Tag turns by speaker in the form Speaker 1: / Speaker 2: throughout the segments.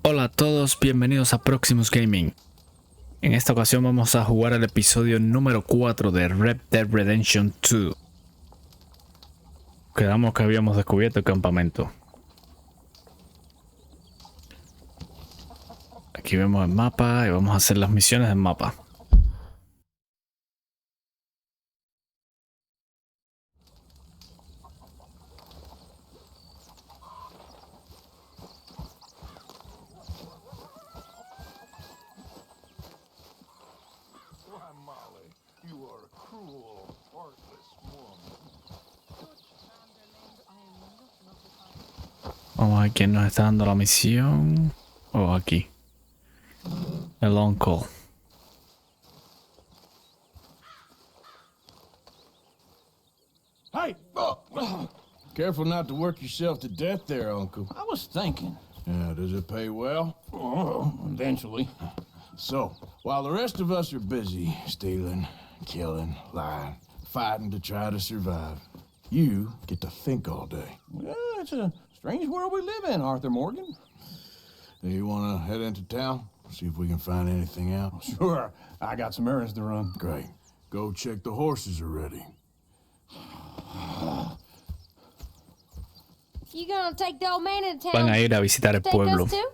Speaker 1: Hola a todos, bienvenidos a Proximuz Gaming. En esta ocasión vamos a jugar el episodio número 4 de Red Dead Redemption 2. Quedamos que habíamos descubierto el campamento. Aquí vemos el mapa y vamos a hacer las misiones del mapa. Vamos a ver quién nos está dando la misión. Oh, aquí. El uncle.
Speaker 2: Hey! Careful not to work yourself to death there, Uncle.
Speaker 3: I was thinking.
Speaker 2: Yeah, does it pay well?
Speaker 3: Eventually.
Speaker 2: So, while the rest of us are busy stealing, killing, lying, fighting to try to survive, you get to think all day.
Speaker 3: Well, it's a strange world we live in, Arthur Morgan.
Speaker 2: You want to head into town? See if we can find anything out?
Speaker 3: Sure. I got some errands to run.
Speaker 2: Great. Go check the horses are ready.
Speaker 4: You gonna take the old man into
Speaker 1: Van
Speaker 4: town?
Speaker 1: a ir a visitar el
Speaker 4: Take
Speaker 1: pueblo.
Speaker 4: us too?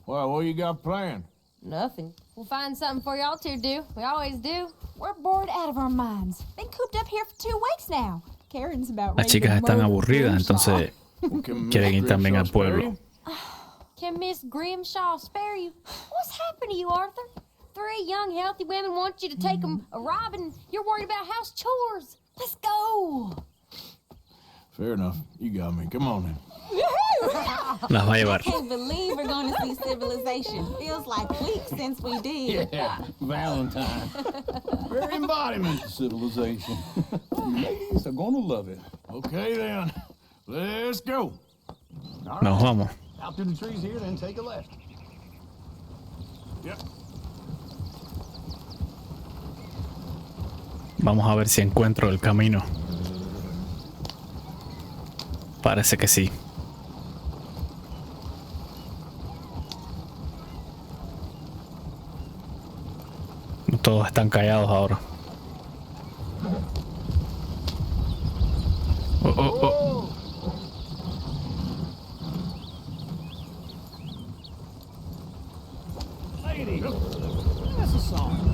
Speaker 2: Well, what you got planned?
Speaker 4: Nothing. We'll find something for y'all to do. We always do.
Speaker 5: We're bored out of our minds. Been cooped up here for 2 weeks now. Karen's about
Speaker 1: Las
Speaker 5: ready
Speaker 1: chicas
Speaker 5: to
Speaker 1: están
Speaker 5: murder
Speaker 1: aburridas, entonces quieren ir también al pueblo.
Speaker 4: Can Miss Grimshaw spare you? What's happened to you, Arthur? 3 young, healthy women want you to take them a robbing. You're worried about house chores. Let's go.
Speaker 2: Fair enough. You got me. Come on then.
Speaker 1: Las va a llevar.
Speaker 5: Can't believe we're going to see civilization. Feels like weeks since we did.
Speaker 3: Yeah, Valentine. Very embodiment of civilization. You ladies are gonna love it.
Speaker 2: Okay then. Let's go.
Speaker 3: All
Speaker 1: Nos vamos.
Speaker 3: Out through the trees here, then take a left.
Speaker 2: Yep.
Speaker 1: Vamos a ver si encuentro el camino. Parece que sí. Todos están callados ahora. Oh, oh, oh.
Speaker 3: Lady, that's a song.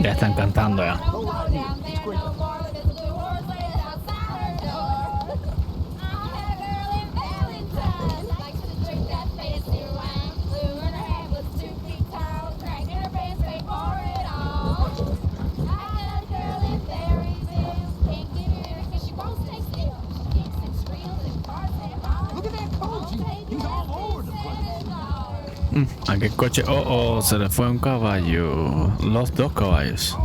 Speaker 1: Ya están cantando ya. Aquel coche, oh, se le fue un caballo. Los 2 caballos.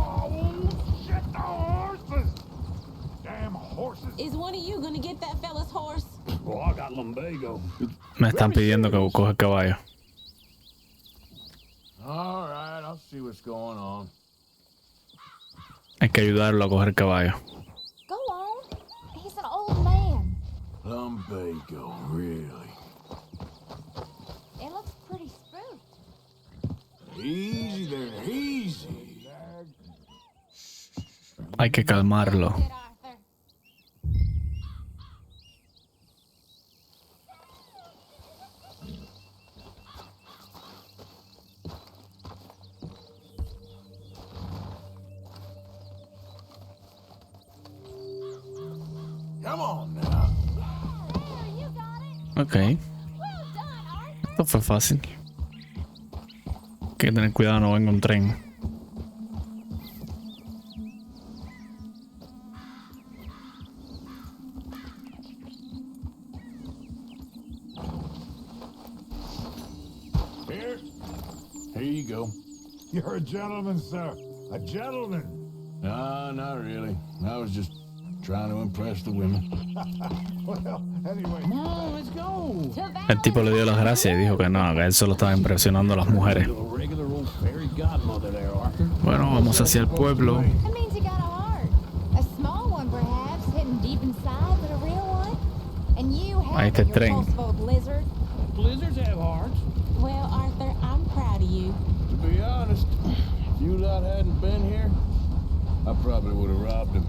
Speaker 5: Is one of you gonna get that fella's horse?
Speaker 3: Well, I got lumbago.
Speaker 1: Me están pidiendo que coja el caballo.
Speaker 2: All right, I'll see what's going on.
Speaker 1: Hay que ayudarlo a coger el caballo.
Speaker 5: Go on. He's an old man.
Speaker 2: Lumbago, really?
Speaker 5: It looks pretty spooked.
Speaker 2: Easy there, easy.
Speaker 1: Hay que calmarlo.
Speaker 2: Come on now.
Speaker 1: Ok. Esto fue fácil. Hay que tener cuidado, no venga un tren.
Speaker 2: Here you go.
Speaker 6: You're a gentleman, sir. A gentleman.
Speaker 2: No, not really. I was just trying to impress the women.
Speaker 6: Well, anyway.
Speaker 3: No, let's go.
Speaker 1: El tipo le dio las gracias y dijo que no, que él solo estaba impresionando a las mujeres.
Speaker 3: A regular old fairy godmother there, Arthur.
Speaker 1: Bueno, vamos hacia el pueblo.
Speaker 5: That means you got a heart. A small one, perhaps, hidden
Speaker 1: a este
Speaker 5: You're
Speaker 1: tren.
Speaker 5: boastful old lizard.
Speaker 3: Blizzards have hearts.
Speaker 5: Well, Arthur, I'm proud of you.
Speaker 2: To be honest, if you lot hadn't been here, I probably would have robbed him.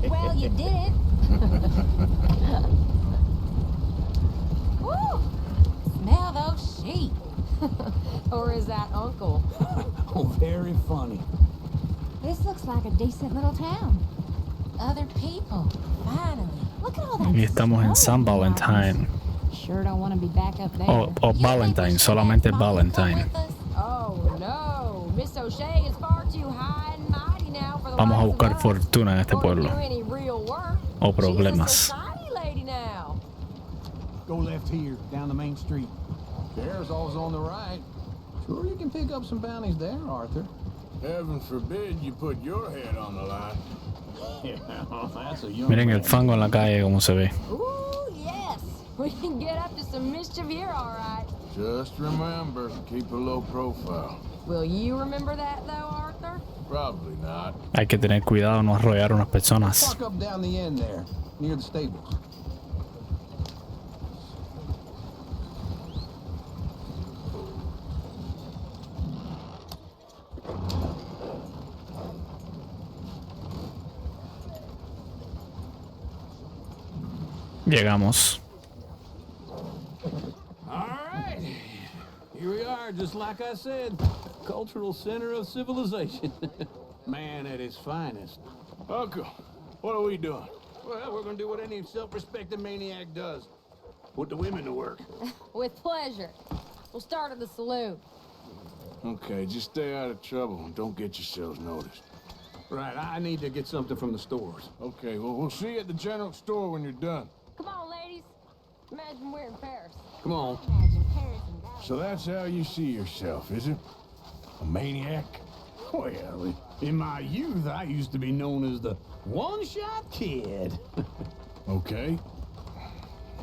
Speaker 5: Well, you did. Woo! Smell those sheep.
Speaker 4: Or is that Uncle?
Speaker 3: Oh, very funny.
Speaker 5: This looks like a decent little town. Other people. Finally. Look at all that
Speaker 1: Y estamos en
Speaker 5: snow
Speaker 1: San
Speaker 5: in the mountains.
Speaker 1: Valentine.
Speaker 5: Sure don't want to be back up there.
Speaker 1: O Valentine, solamente Valentine.
Speaker 4: Oh no, Miss O'Shea is far too high and mighty now for the
Speaker 1: Vamos a
Speaker 4: likes of
Speaker 1: buscar
Speaker 4: us.
Speaker 1: fortuna en este
Speaker 4: Or to
Speaker 1: pueblo.
Speaker 4: do any real work.
Speaker 1: O
Speaker 4: She's a
Speaker 1: problemas.
Speaker 4: society lady now.
Speaker 3: Go left here, down the main street. There's always on the right. Sure, you can pick up some bounties there, Arthur.
Speaker 2: Heaven forbid you put your head on the line.
Speaker 3: Yeah, that's a young
Speaker 1: Miren el
Speaker 3: man.
Speaker 1: fango en la calle como se ve.
Speaker 4: Ooh, yes. We can get up to some mischief here, all right.
Speaker 2: Just remember, keep a low profile.
Speaker 4: Will you remember that, though, Arthur?
Speaker 2: Probably not.
Speaker 1: Hay que tener cuidado no arrollar unas personas.
Speaker 3: Park up down the end there, near the stables.
Speaker 1: Llegamos.
Speaker 3: All right. Here we are, just like I said. Cultural center of civilization. Man at his finest.
Speaker 2: Uncle, what are we doing?
Speaker 3: Well, we're gonna do what any self-respecting maniac does. Put the women to work.
Speaker 4: With pleasure. We'll start at the saloon.
Speaker 2: Okay, just stay out of trouble and don't get yourselves noticed.
Speaker 3: Right, I need to get something from the stores.
Speaker 2: Okay, well, we'll see you at the general store when you're done.
Speaker 4: Come on, ladies. Imagine we're in Paris.
Speaker 3: Come on.
Speaker 5: Imagine Paris and Dallas.
Speaker 2: So that's how you see yourself, is it? A maniac?
Speaker 3: Well, in my youth, I used to be known as the one-shot kid.
Speaker 2: Okay.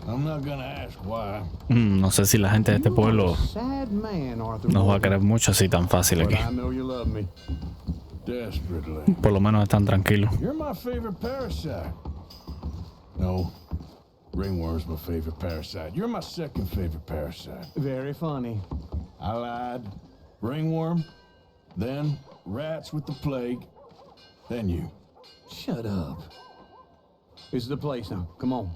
Speaker 2: I'm not gonna ask why.
Speaker 1: No sé si la gente de este pueblo
Speaker 3: Sad man, Arthur.
Speaker 1: nos va a querer mucho así tan fácil
Speaker 3: But
Speaker 1: aquí.
Speaker 3: I know you love me.
Speaker 2: Desperately.
Speaker 1: Por lo menos están tranquilos.
Speaker 2: You're my favorite parasite. No. Ringworm's my favorite parasite. You're my second favorite parasite.
Speaker 3: Very funny.
Speaker 2: I lied. Ringworm, then rats with the plague, then you.
Speaker 3: Shut up. This is the place now. Come on.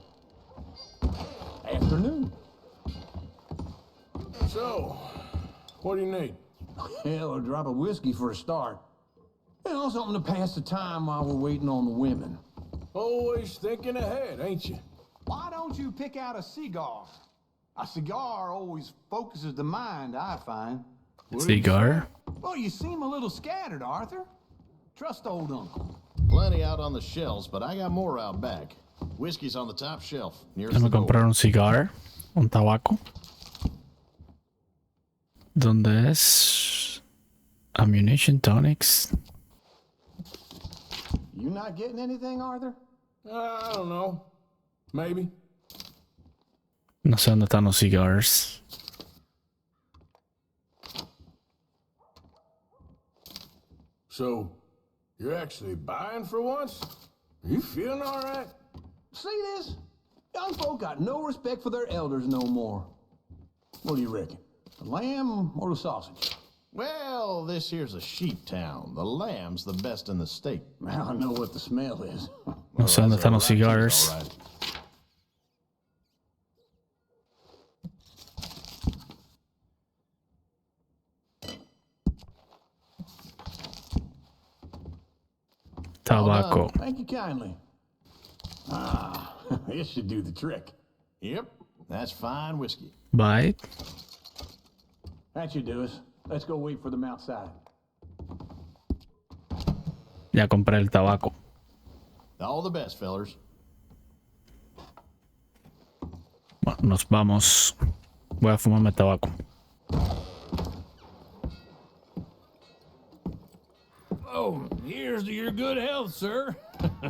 Speaker 3: Afternoon.
Speaker 2: So, what do you need?
Speaker 3: Hell, a drop of whiskey for a start. You know, something to pass the time while we're waiting on the women.
Speaker 2: Always thinking ahead, ain't you?
Speaker 3: Why don't you pick out a cigar? A cigar always focuses the mind, I find.
Speaker 1: Cigar.
Speaker 3: Well, you seem a little scattered, Arthur. Trust old uncle.
Speaker 7: Plenty out on the shelves, but I got more out back. Whiskey's on the top shelf, nearest
Speaker 1: Déjame
Speaker 7: the door.
Speaker 1: comprar un cigar, un tabaco. ¿Dónde es? Ammunition tonics.
Speaker 3: You not getting anything, Arthur?
Speaker 2: I don't know. Maybe.
Speaker 1: No sé dónde están los cigars.
Speaker 2: So, you're actually buying for once? Are you feeling all right?
Speaker 3: See this? Young folk got no respect for their elders no more. What do you reckon? The lamb or the sausage?
Speaker 7: Well, this here's a sheep town. The lamb's the best in the state.
Speaker 3: I know what the smell is.
Speaker 1: No sé dónde están los cigars.
Speaker 7: All right.
Speaker 1: Tabaco.
Speaker 3: Thank you kindly. Ah, this should do the trick.
Speaker 7: Yep, that's fine whiskey.
Speaker 1: Bite.
Speaker 3: That should do us. Let's go wait for them outside.
Speaker 1: Ya compré el tabaco.
Speaker 7: All the best, fellers.
Speaker 1: Bueno, nos vamos. Voy a fumarme tabaco.
Speaker 3: Oh, here's to your good health, sir.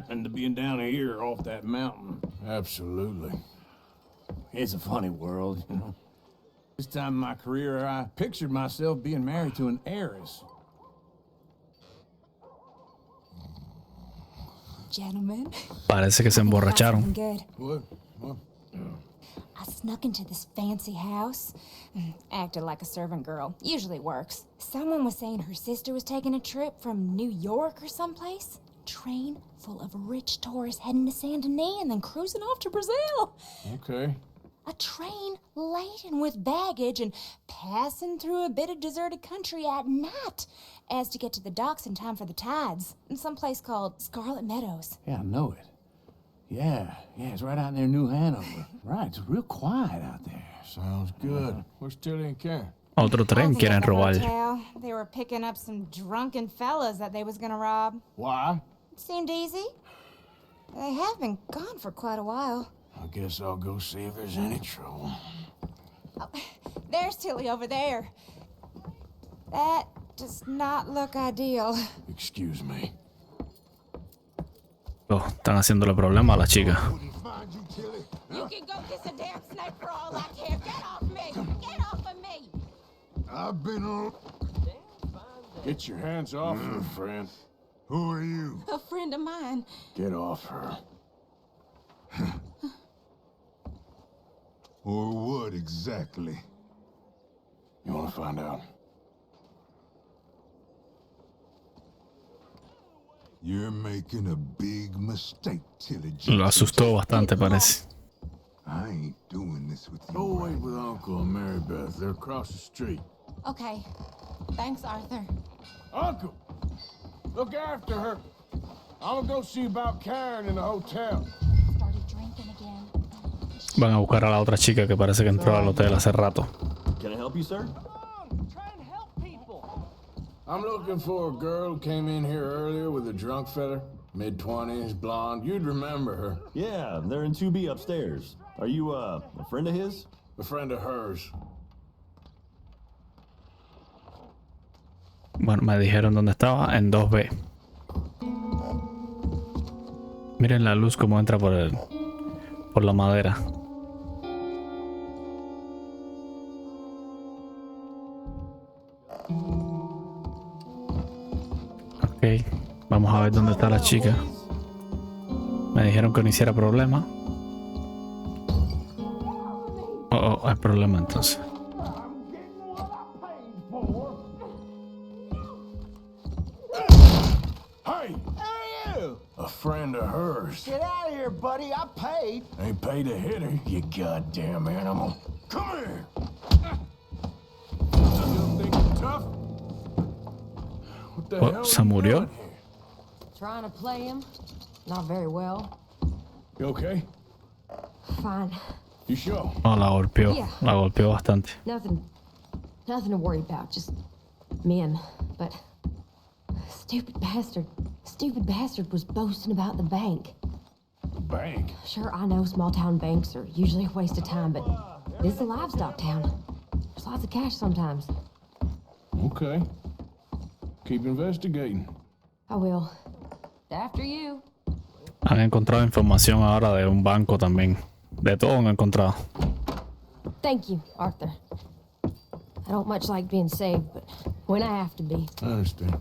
Speaker 3: And to being down here off that mountain.
Speaker 2: Absolutely.
Speaker 3: It's a funny world, you know. This time in my career, I pictured myself being married to an heiress.
Speaker 5: Gentlemen.
Speaker 1: Parece que se emborracharon.
Speaker 5: Good.
Speaker 2: What?
Speaker 5: snuck into this fancy house. Acted like a servant girl. Usually works. Someone was saying her sister was taking a trip from New York or someplace. Train full of rich tourists heading to Saint Denis and then cruising off to Brazil.
Speaker 2: Okay.
Speaker 5: A train laden with baggage and passing through a bit of deserted country at night as to get to the docks in time for the tides in some place called Scarlet Meadows.
Speaker 2: Yeah, I know it. Yeah, it's right out near New Hanover. Right, it's real quiet out there. Sounds good. Where's Tilly and Karen?
Speaker 1: Otro tren quieren robar.
Speaker 5: Hotel. They were picking up some drunken fellas that they was gonna rob.
Speaker 2: Why?
Speaker 5: It seemed easy. They have been gone for quite a while.
Speaker 2: I guess I'll go see if there's any trouble.
Speaker 5: Oh, there's Tilly over there. That does not look ideal.
Speaker 2: Excuse me.
Speaker 1: Oh, están haciéndole problema a la chica.
Speaker 5: You can go kiss a damn snake for all I care. Get off me! Get off of me!
Speaker 6: I've been on.
Speaker 2: Get your hands off her, friend.
Speaker 6: Who are you?
Speaker 5: A friend of mine.
Speaker 2: Get off her.
Speaker 6: Or what exactly?
Speaker 2: You want to find out?
Speaker 6: You're making a big mistake, Tilly.
Speaker 1: Lo asustó bastante, parece.
Speaker 6: I ain't doing this with you.
Speaker 2: Go wait with Uncle and Mary Beth. They're across the street.
Speaker 5: Okay. Thanks, Arthur.
Speaker 2: Uncle! Look after her. I'm gonna go see about Karen in the hotel.
Speaker 5: Started drinking again.
Speaker 1: Van a buscar a la otra chica que parece que entró al hotel hace rato.
Speaker 8: Can I help you, sir?
Speaker 2: I'm looking for a girl who came in here earlier with a drunk fella. Mid-20s, blonde. You'd remember her.
Speaker 8: Yeah, they're in 2B upstairs. Are you, a friend of his?
Speaker 2: A friend of hers.
Speaker 1: Bueno, me dijeron dónde estaba, en 2B. Miren la luz como entra por la madera. Ok, vamos a ver dónde está la chica. Me dijeron que no hiciera problema. Oh, hay problema entonces.
Speaker 2: Hey!
Speaker 9: Hey, you!
Speaker 2: A friend of hers.
Speaker 9: Get out of here, buddy. I paid.
Speaker 2: Ain't paid to hit her, you goddamn animal. Come here! You think you're tough? What the hell
Speaker 1: ¿Se
Speaker 2: are you
Speaker 1: murió?
Speaker 2: doing here?
Speaker 4: Trying to play him. Not very well.
Speaker 2: You okay?
Speaker 4: Fine.
Speaker 2: You sure?
Speaker 1: Oh, la golpeó.
Speaker 4: Yeah.
Speaker 1: La golpeó bastante.
Speaker 4: Nothing to worry about. Just men. But stupid bastard was boasting about the bank.
Speaker 2: The bank?
Speaker 4: Sure, I know small town banks are usually a waste of time, but this is a livestock town. There's lots of cash sometimes.
Speaker 2: Okay. Keep investigating.
Speaker 4: I will. After you.
Speaker 1: Han encontrado información ahora de un banco también. De todo han encontrado.
Speaker 4: Thank you, Arthur. I don't much like being saved, but when I have to be.
Speaker 2: I understand.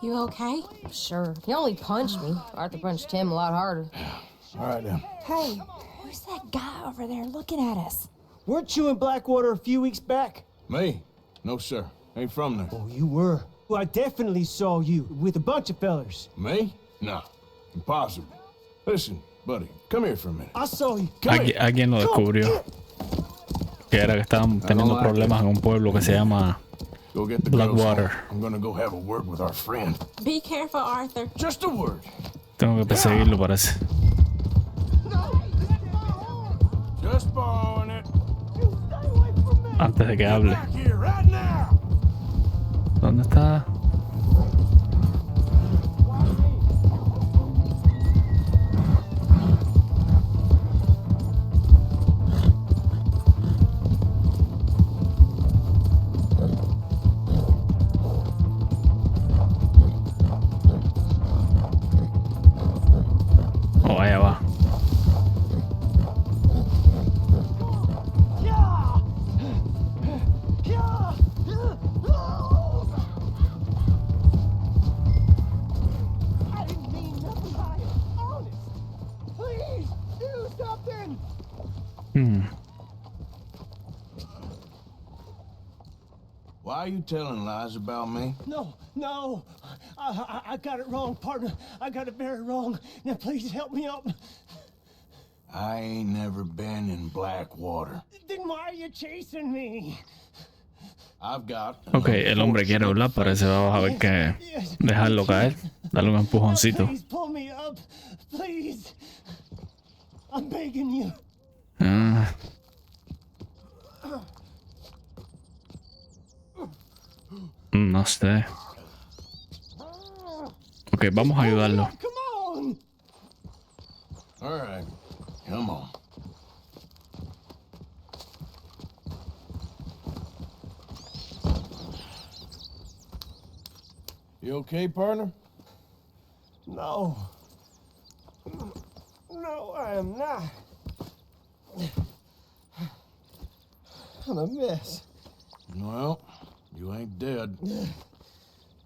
Speaker 5: You okay?
Speaker 4: Sure. He only punched me. Arthur punched him a lot harder.
Speaker 2: All right, then.
Speaker 5: Hey, who's that guy over there looking at us?
Speaker 9: Weren't you in Blackwater a few weeks back?
Speaker 2: Me? No, sir. Ain't from there.
Speaker 9: Oh, you were. Well, I definitely saw you with a bunch of fellers.
Speaker 2: Me? No. Impossible. Listen, buddy, come here for a minute.
Speaker 9: I saw you.
Speaker 1: Alguien lo descubrió. Que era que estaban teniendo problemas en un pueblo que se llama
Speaker 2: Go get the girls
Speaker 1: Blackwater.
Speaker 2: home. I'm gonna go have a word with our friend.
Speaker 5: Be careful, Arthur.
Speaker 2: Just a word.
Speaker 1: Tengo que perseguirlo, parece.
Speaker 2: Just borrowing it.
Speaker 1: Antes de que hable.
Speaker 2: Back here right now.
Speaker 1: ¿Dónde está? Oh, allá va.
Speaker 2: Are you telling lies about me?
Speaker 9: No, no. I got it wrong, partner. I got it very wrong. Now please help me out.
Speaker 2: I ain't never been in Blackwater.
Speaker 9: Then why are you chasing me?
Speaker 2: I've got...
Speaker 1: Ok, el hombre quiere hablar, parece. Vamos a ver que dejarlo caer, darle un empujoncito.
Speaker 9: Please pull me up, please. I'm begging you.
Speaker 1: Ah. No sé. Ok, vamos a ayudarlo.
Speaker 9: Come on.
Speaker 2: All right, come on. You okay, partner?
Speaker 9: No. No, I am not. I'm a mess.
Speaker 2: Well, you ain't dead.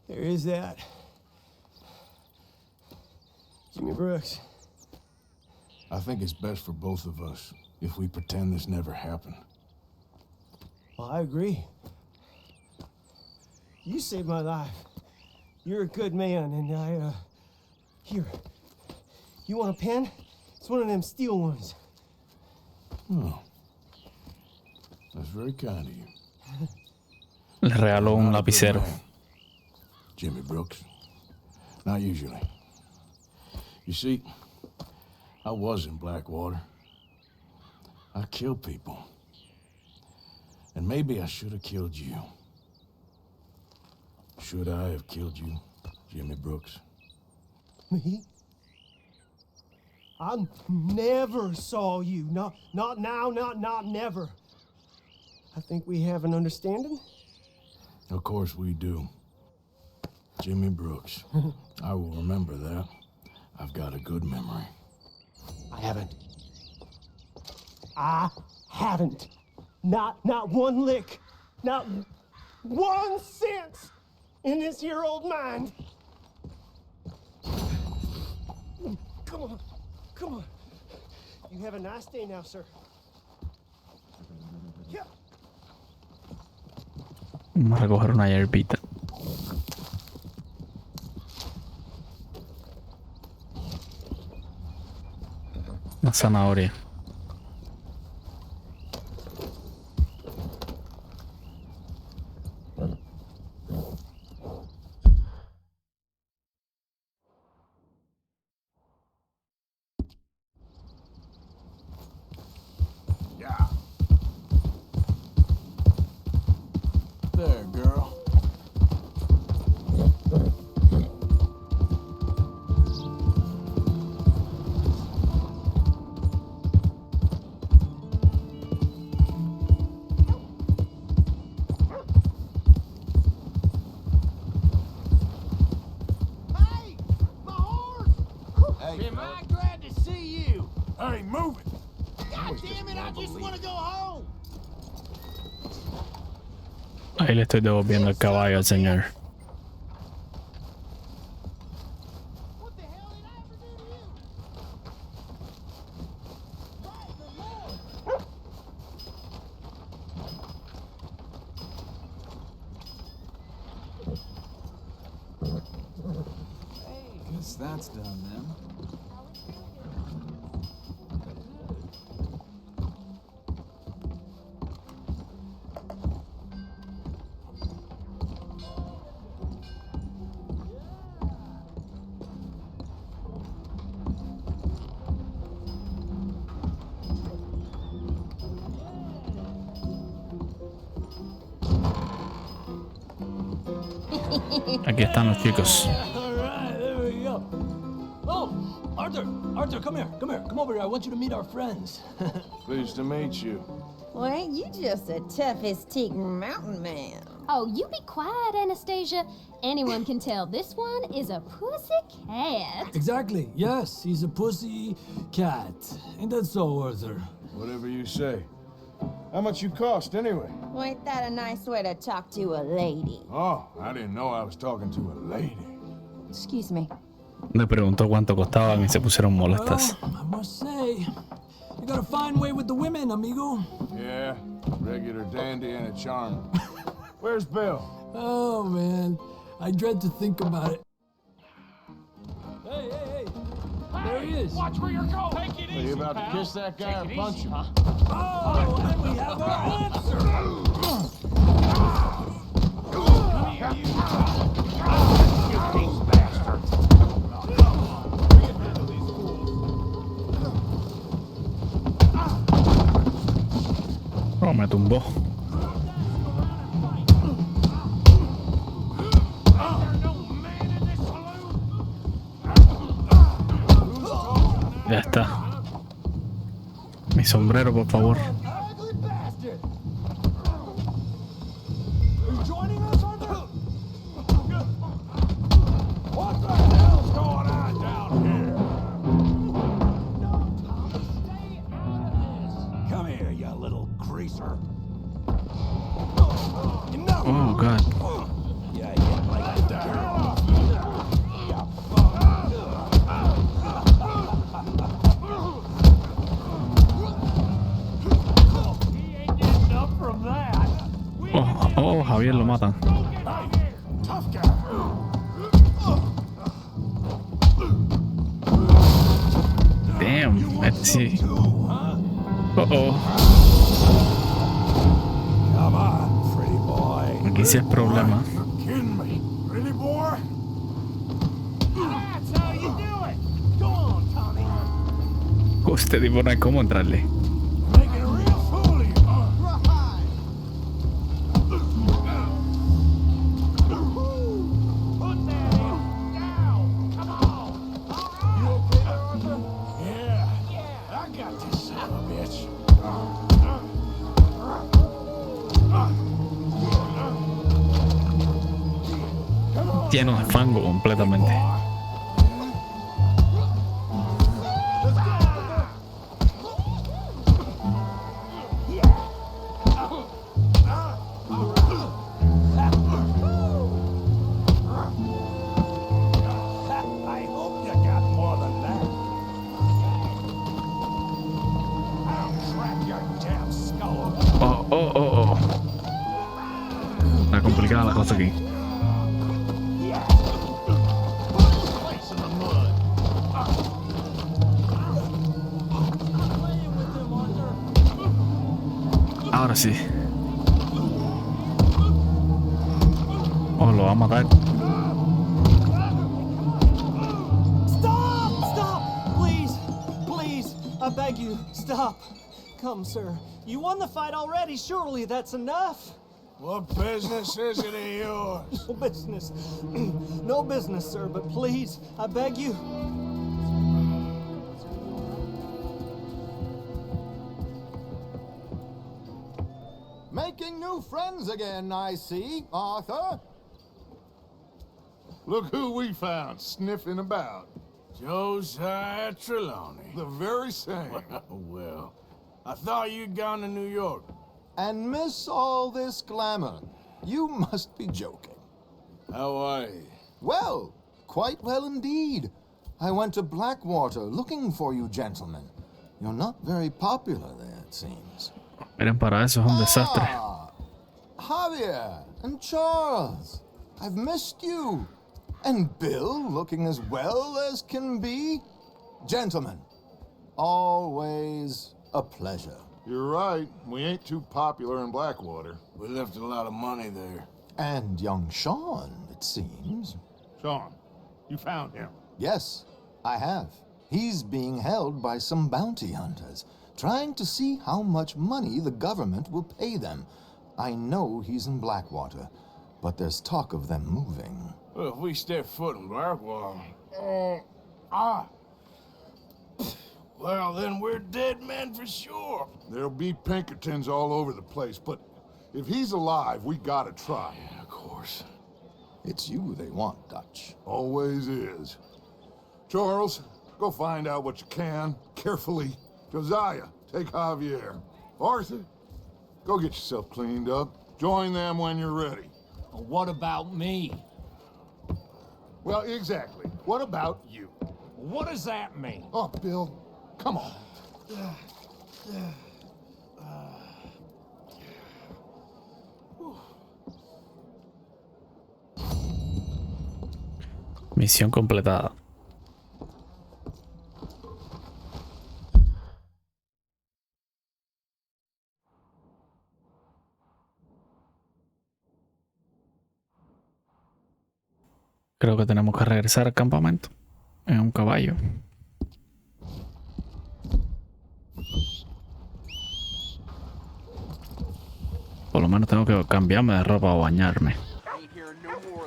Speaker 9: There is that. Jimmy Brooks.
Speaker 2: I think it's best for both of us if we pretend this never happened.
Speaker 9: Well, I agree. You saved my life. You're a good man, and here. You want a pen? It's one of them steel ones.
Speaker 2: Oh. That's very kind of you.
Speaker 1: Le regaló un lapicero.
Speaker 2: Jimmy Brooks. Not usually. You see, I was in Blackwater. I killed people. And maybe I should have killed you. Should I have killed you, Jimmy Brooks?
Speaker 9: Me? I never saw you. Not now, not never. I think we have an understanding.
Speaker 2: Of course we do. Jimmy Brooks. I will remember that. I've got a good memory.
Speaker 9: I haven't. Not one lick. Not 1 cent in this here old mind. Come on. You have a nice day now, sir. Yeah.
Speaker 1: Vamos a recoger una hierbita. Una zanahoria.
Speaker 2: There, girl.
Speaker 9: Hey, my horse!
Speaker 2: Hey,
Speaker 3: Am I glad to see you?
Speaker 2: hey, move it!
Speaker 3: God damn it, I just want to go home.
Speaker 1: Ahí le estoy devolviendo el caballo al señor.
Speaker 3: What the hell did I ever do to you?
Speaker 10: Guess that's done then.
Speaker 1: Aquí están los chicos.
Speaker 3: All right, there we go. Oh, Arthur, come here. Come over here. I want you to meet our friends.
Speaker 2: Pleased to meet you.
Speaker 11: Well, ain't you just the toughest teak mountain man?
Speaker 4: Oh, you be quiet, Anastasia. Anyone can tell this one is a pussy cat.
Speaker 3: Exactly. Yes, he's a pussy cat. Ain't that so, Arthur?
Speaker 2: Whatever you say. How much you cost, anyway?
Speaker 11: Well, ain't that a nice way to talk to a lady?
Speaker 2: Oh, I didn't know I was talking to a lady.
Speaker 11: Excuse me.
Speaker 1: Le preguntó cuánto costaban y se pusieron molestas.
Speaker 3: Well, I must say, you got a fine way with the women, amigo.
Speaker 2: Yeah, regular dandy and a charmer. Where's Bill?
Speaker 3: Oh, man. I dread to think about it. Hey! There he is.
Speaker 10: Watch where you're going. Take it
Speaker 2: Are you about to kiss that guy or punch him?
Speaker 3: Oh, and we have our answer. Come here, you. These bastards.
Speaker 1: Oh, me tumbó. Ya está. Mi sombrero, por favor.
Speaker 10: Come here, you little greaser.
Speaker 1: Oh, God.
Speaker 10: Yeah, like that.
Speaker 1: Oh, Javier lo matan. Damn, sí.
Speaker 10: Come on, pretty boy.
Speaker 1: Aquí sí es problema.
Speaker 2: Kidding me. Really, boy?
Speaker 10: That's how you do it. Go on, Tommy.
Speaker 1: Este tipo no hay cómo entrarle.
Speaker 2: Making a real fool of you.
Speaker 10: Put that down. Come on.
Speaker 2: You okay there, Arthur? Yeah. I got this son of a bitch.
Speaker 1: Lleno de fango completamente.
Speaker 10: I hope you got more than that. I'll crack your damn skull.
Speaker 1: Oh. Está complicada la cosa aquí. Ahora sí. Oh, lo va a matar.
Speaker 9: Stop! Please, I beg you, stop. Come, sir. You won the fight already. Surely that's enough.
Speaker 2: What business is it of yours?
Speaker 9: No business. No business, sir, but please, I beg you.
Speaker 12: Making new friends again, I see, Arthur.
Speaker 6: Look who we found sniffing about.
Speaker 2: Josiah Trelawney.
Speaker 6: The very same.
Speaker 2: Well, I thought you'd gone to New York.
Speaker 12: And miss all this glamour. You must be joking.
Speaker 2: How are you?
Speaker 12: Well, quite well indeed. I went to Blackwater looking for you gentlemen. You're not very popular there, it seems.
Speaker 1: Miren, para eso es un desastre.
Speaker 12: Ah, Javier and Charles. I've missed you. And Bill looking as well as can be. Gentlemen, always a pleasure.
Speaker 6: You're right. We ain't too popular in Blackwater.
Speaker 2: We left a lot of money there.
Speaker 12: And young Sean, it seems.
Speaker 6: Sean, you found him.
Speaker 12: Yes, I have. He's being held by some bounty hunters, trying to see how much money the government will pay them. I know he's in Blackwater, but there's talk of them moving.
Speaker 2: Well, if we step foot in Blackwater... Well, then we're dead men for sure.
Speaker 6: There'll be Pinkertons all over the place, but if he's alive, we gotta try.
Speaker 2: Yeah, of course.
Speaker 12: It's you they want, Dutch.
Speaker 6: Always is. Charles, go find out what you can, carefully. Josiah, take Javier. Arthur, go get yourself cleaned up. Join them when you're ready.
Speaker 3: What about me?
Speaker 6: Well, exactly. What about you?
Speaker 3: What does that mean?
Speaker 6: Oh, Bill, come on.
Speaker 1: Misión completada. Creo que tenemos que regresar al campamento en un caballo. Por lo menos tengo que cambiarme de ropa o bañarme.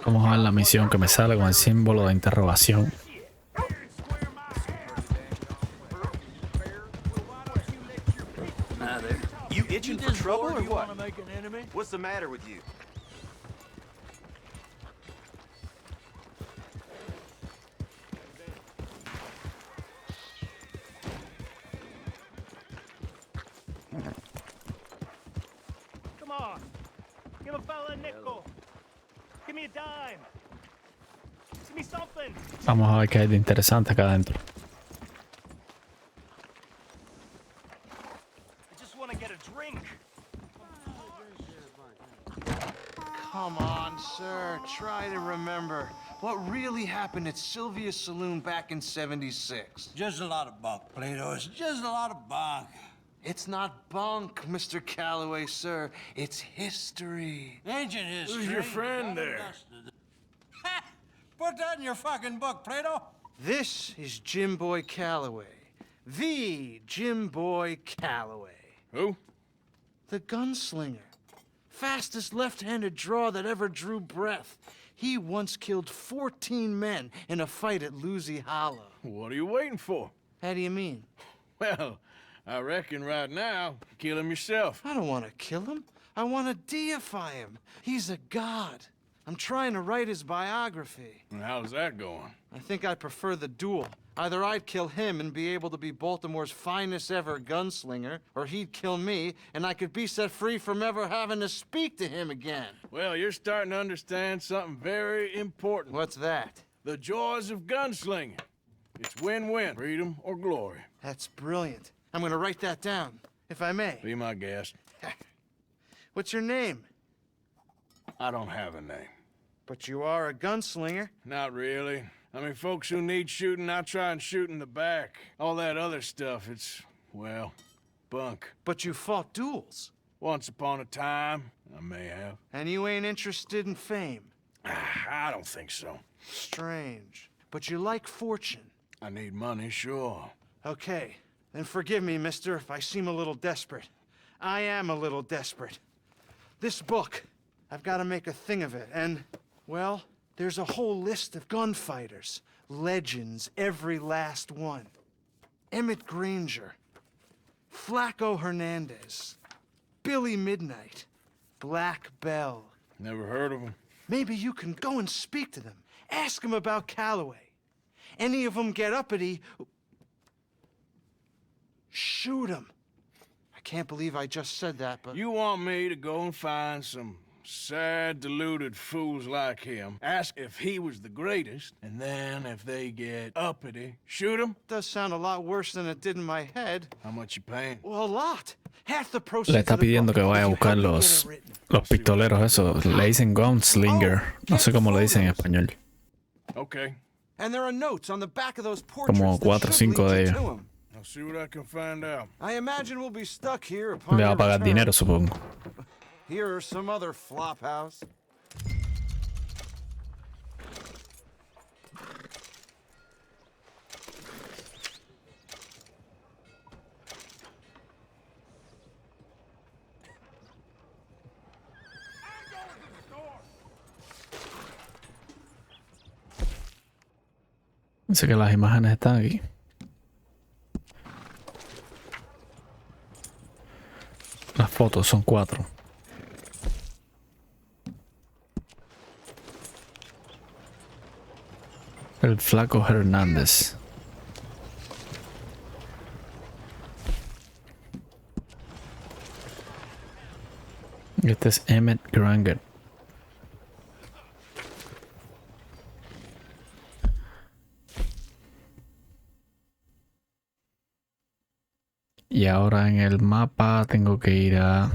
Speaker 1: Vamos a ver la misión que me sale con el símbolo de interrogación.
Speaker 13: You itching for trouble or what? What's the matter with you?
Speaker 10: Come on. Give a fella a nickel. Give me a dime. Give me something.
Speaker 1: Vamos a ver qué hay de interesante acá adentro.
Speaker 10: I just want to get a drink.
Speaker 14: Come on, sir. Try to remember what really happened at Sylvia's Saloon back in '76.
Speaker 15: Just a lot of bunk, Plato. It's just a lot of bunk.
Speaker 14: It's not bunk, Mr. Calloway, sir. It's history.
Speaker 15: Ancient history.
Speaker 2: Who's your friend there?
Speaker 15: Ha! Put that in your fucking book, Plato.
Speaker 14: This is Jim Boy Calloway. The Jim Boy Calloway.
Speaker 2: Who?
Speaker 14: The gunslinger. Fastest left-handed draw that ever drew breath. He once killed 14 men in a fight at Lucy Hollow.
Speaker 2: What are you waiting for?
Speaker 14: How do you mean?
Speaker 2: Well, I reckon right now, kill him yourself.
Speaker 14: I don't want to kill him. I want to deify him. He's a god. I'm trying to write his biography.
Speaker 2: And how's that going?
Speaker 14: I think I prefer the duel. Either I'd kill him and be able to be Baltimore's finest ever gunslinger, or he'd kill me and I could be set free from ever having to speak to him again.
Speaker 2: Well, you're starting to understand something very important.
Speaker 14: What's that?
Speaker 2: The joys of gunslinging. It's win-win, freedom or glory.
Speaker 14: That's brilliant. I'm gonna write that down, if I may.
Speaker 2: Be my guest.
Speaker 14: What's your name?
Speaker 2: I don't have a name.
Speaker 14: But you are a gunslinger.
Speaker 2: Not really. I mean, folks who need shooting, I try and shoot in the back. All that other stuff, it's, well, bunk.
Speaker 14: But you fought duels.
Speaker 2: Once upon a time, I may have.
Speaker 14: And you ain't interested in fame.
Speaker 2: I don't think so.
Speaker 14: Strange. But you like fortune.
Speaker 2: I need money, sure.
Speaker 14: Okay. Then forgive me, mister, if I seem a little desperate. I am a little desperate. This book, I've got to make a thing of it, and, well, there's a whole list of gunfighters. Legends, every last one. Emmett Granger. Flaco Hernandez. Billy Midnight. Black Bell.
Speaker 2: Never heard of them.
Speaker 14: Maybe you can go and speak to them. Ask them about Calloway. Any of them get uppity, shoot them. I can't believe I just said that, but...
Speaker 2: You want me to go and find some sad, deluded fools like him, ask if he was the greatest, and then if they get uppity, shoot him?
Speaker 14: Does sound a lot worse than it did in my head.
Speaker 2: How much you paying?
Speaker 14: Well, a lot. Half the proceeds.
Speaker 1: Le está pidiendo que vaya a buscar los pistoleros, eso. Le dicen gunslinger. No sé cómo le dicen en español.
Speaker 2: Okay.
Speaker 14: And there are notes on the back of those portraits.
Speaker 1: Como 4 o 5 de ellos.
Speaker 2: I'll see what I can find out.
Speaker 14: I imagine we'll be stuck here upon
Speaker 1: Le va a pagar
Speaker 14: return.
Speaker 1: dinero, supongo.
Speaker 14: Here or some other flop house.
Speaker 1: Dice que las imágenes están aquí. Las fotos son 4. El flaco Hernández. Este es Emmett Granger. Y ahora en el mapa tengo que ir a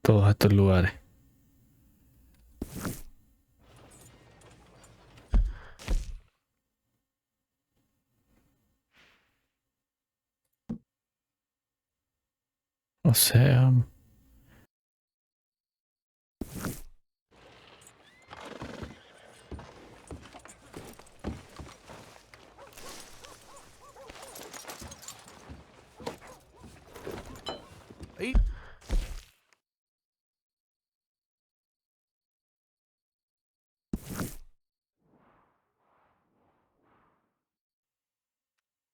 Speaker 1: todos estos lugares. O sea...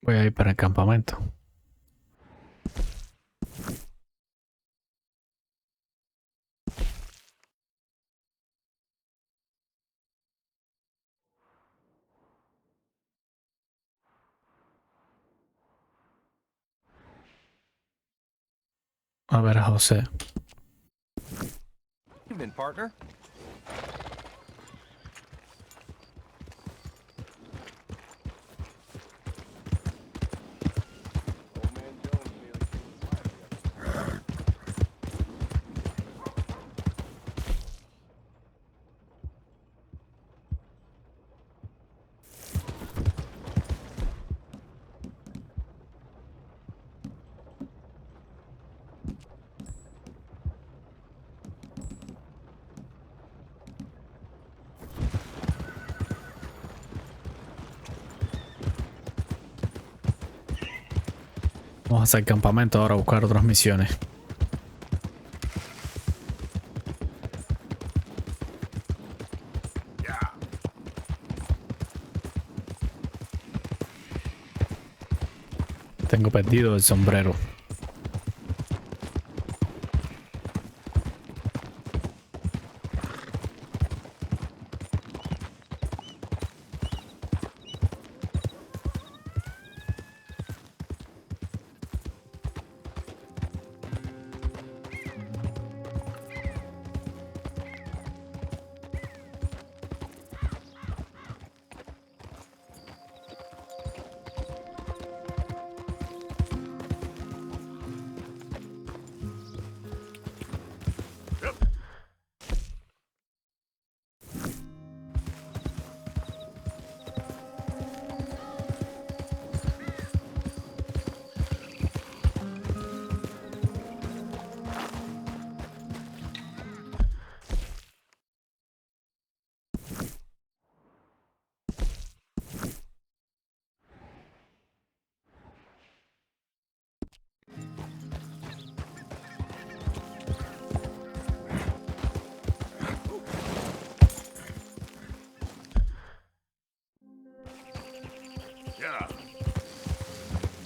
Speaker 1: Voy a ir para el campamento. A ver a José.
Speaker 16: Evening, partner.
Speaker 1: Vamos a hacer campamento ahora a buscar otras misiones. Tengo perdido el sombrero.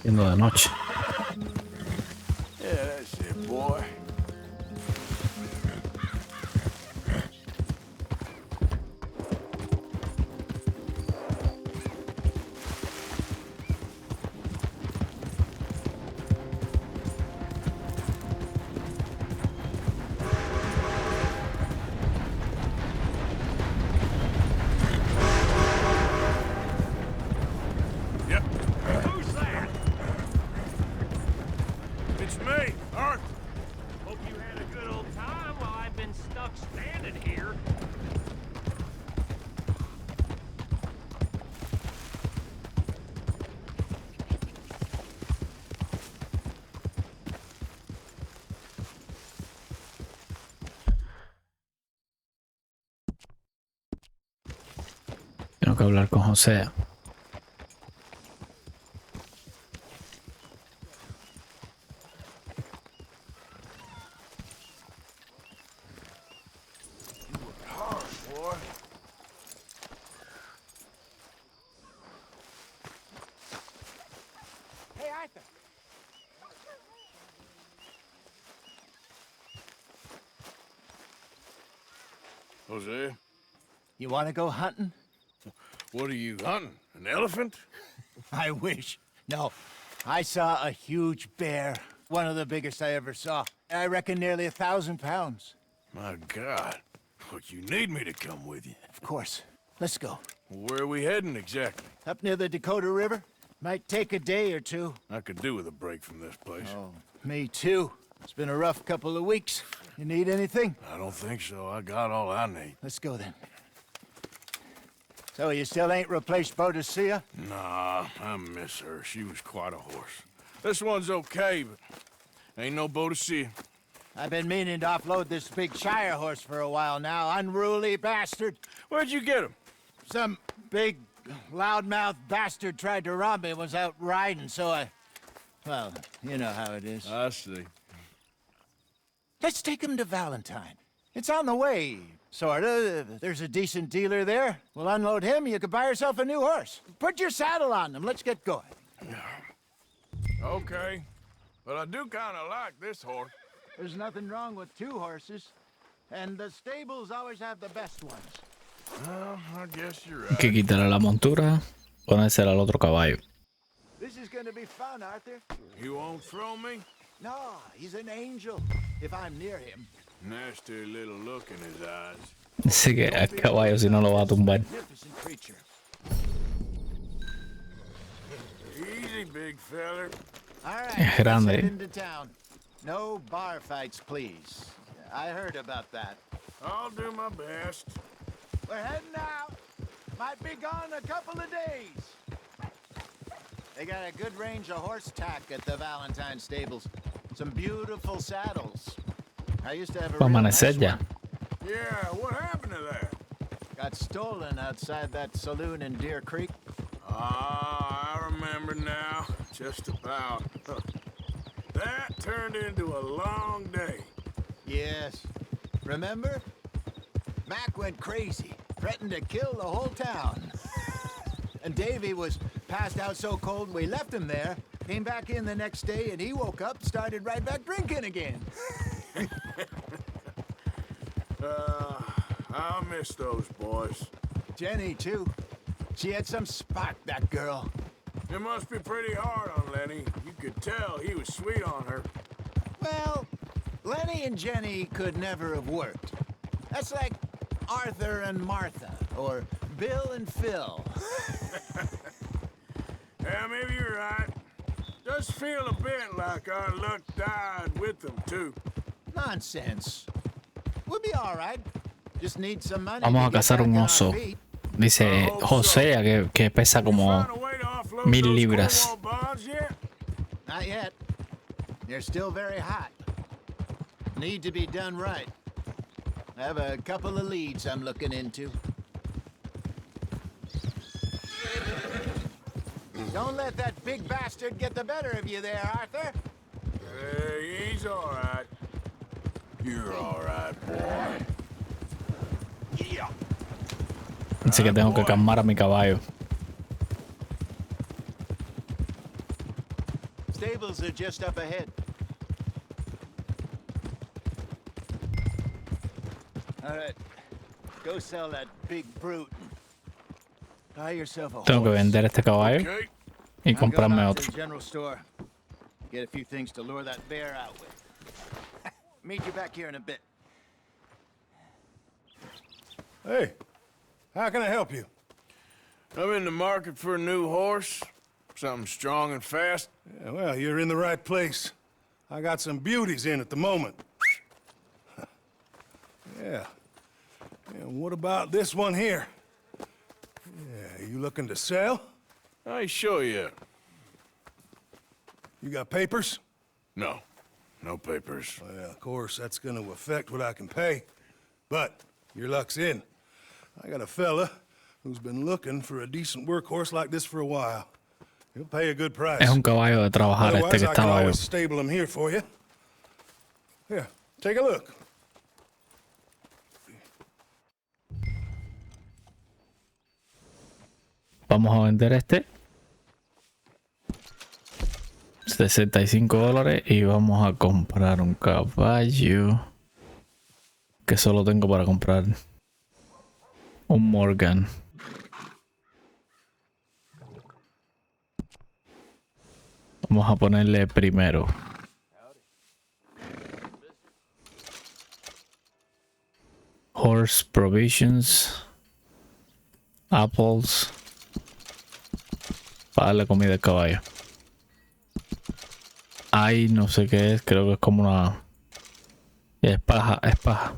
Speaker 1: Yendo de noche.
Speaker 2: Yeah, that's it, boy.
Speaker 1: Tengo que hablar con José.
Speaker 2: Jose,
Speaker 15: You want to go hunting?
Speaker 2: what are you hunting? An elephant?
Speaker 15: I wish. No, I saw a huge bear. One of the biggest I ever saw. I reckon nearly 1,000 pounds.
Speaker 2: My God. But you need me to come with you.
Speaker 15: Of course. Let's go.
Speaker 2: Where are we heading exactly?
Speaker 15: Up near the Dakota River. Might take a day or two.
Speaker 2: I could do with a break from this place.
Speaker 15: Oh, me too. It's been a rough couple of weeks. You need anything?
Speaker 2: I don't think so. I got all I need.
Speaker 15: Let's go then. So you still ain't replaced Boadicea?
Speaker 2: Nah, I miss her. She was quite a horse. This one's okay, but Ain't no boat to see.
Speaker 15: I've been meaning to offload this big Shire horse for a while now. Unruly bastard.
Speaker 2: Where'd you get him?
Speaker 15: Some big, loudmouth bastard tried to rob me, was out riding, so I... Well, you know how it is.
Speaker 2: I see.
Speaker 15: Let's take him to Valentine. It's on the way, sorta. There's a decent dealer there. We'll unload him, you could buy yourself a new horse. Put your saddle on him, let's get going.
Speaker 2: Okay. But I do kind of like this horse.
Speaker 15: There's nothing wrong with two horses. And the stables always have the best ones.
Speaker 2: Well, I guess you're
Speaker 1: Hay que
Speaker 2: right.
Speaker 1: quitarle la montura, ponérsela al otro caballo.
Speaker 15: This is gonna be fun, Arthur.
Speaker 2: You won't throw me?
Speaker 15: No, he's an angel. If I'm near him.
Speaker 2: Nasty little look in his eyes.
Speaker 1: Así que al caballo si no lo va a tumbar.
Speaker 15: Magnificent creature.
Speaker 2: Easy, big feller.
Speaker 15: All right,
Speaker 1: Es grande.
Speaker 15: let's head into town. No bar fights, please. I heard about that.
Speaker 2: I'll do my best.
Speaker 15: We're heading out. Might be gone a couple of days. They got a good range of horse tack at the Valentine stables. Some beautiful saddles. I used to have a
Speaker 1: Va a
Speaker 15: real nice
Speaker 1: amanecer ya.
Speaker 15: one.
Speaker 2: Yeah, what happened to that?
Speaker 15: Got stolen outside that saloon in Deer Creek.
Speaker 2: Ah, I remember now. Just about. That turned into a long day.
Speaker 15: Yes. Remember? Mac went crazy, threatened to kill the whole town. And Davy was passed out so cold we left him there, came back in the next day, and he woke up, started right back drinking again.
Speaker 2: I'll miss those boys.
Speaker 15: Jenny, too. She had some spark, that girl.
Speaker 2: It must be pretty hard on Lenny. You could tell he was sweet on her.
Speaker 15: Well, Lenny and Jenny could never have worked. That's like Arthur and Martha, or Bill and Phil.
Speaker 2: Yeah, maybe you're right. Does feel a bit like our luck died with them, too.
Speaker 15: Nonsense. We'll be all right. Just need some money.
Speaker 1: Vamos a
Speaker 15: to get
Speaker 1: cazar
Speaker 15: back
Speaker 1: un
Speaker 15: on our
Speaker 1: oso.
Speaker 15: feet.
Speaker 1: Dice José que pesa como 1000 libras.
Speaker 15: Not yet. They're still very hot. Need to be done right. I have a couple of leads I'm looking into. Don't let that big bastard get the better of you there, Arthur.
Speaker 2: He's all right. You're all right, boy. Yeah.
Speaker 1: Dice que tengo que calmar a mi caballo.
Speaker 15: Stables are just up ahead. All right. Go sell that big brute. Buy yourself a horse.
Speaker 1: Tengo que vender este caballo y comprarme
Speaker 15: I'll go out to
Speaker 1: otro.
Speaker 15: the general store. Get a few things to lure that bear out with. Meet you back here in a bit.
Speaker 6: Hey, how can I help you?
Speaker 2: I'm in the market for a new horse. Something strong and fast.
Speaker 6: Yeah, well, you're in the right place. I got some beauties in at the moment. Yeah. And what about this one here? Yeah, you looking to sell?
Speaker 2: I show you.
Speaker 6: You got papers?
Speaker 2: No. No papers.
Speaker 6: Well, of course, that's gonna affect what I can pay. But your luck's in. I got a fella who's been looking for a decent workhorse like this for a while. He'll pay a good price.
Speaker 1: Es un caballo de trabajar este que
Speaker 6: Otherwise, I can
Speaker 1: estaba yo.
Speaker 6: always stable him here for you. Here, take a look.
Speaker 1: Vamos a vender este. $65 y vamos a comprar un caballo que solo tengo para comprar un Morgan. Vamos a ponerle primero. Horse provisions, apples, para darle comida al caballo. Ay, no sé qué es, creo que es como una... Es paja, es paja.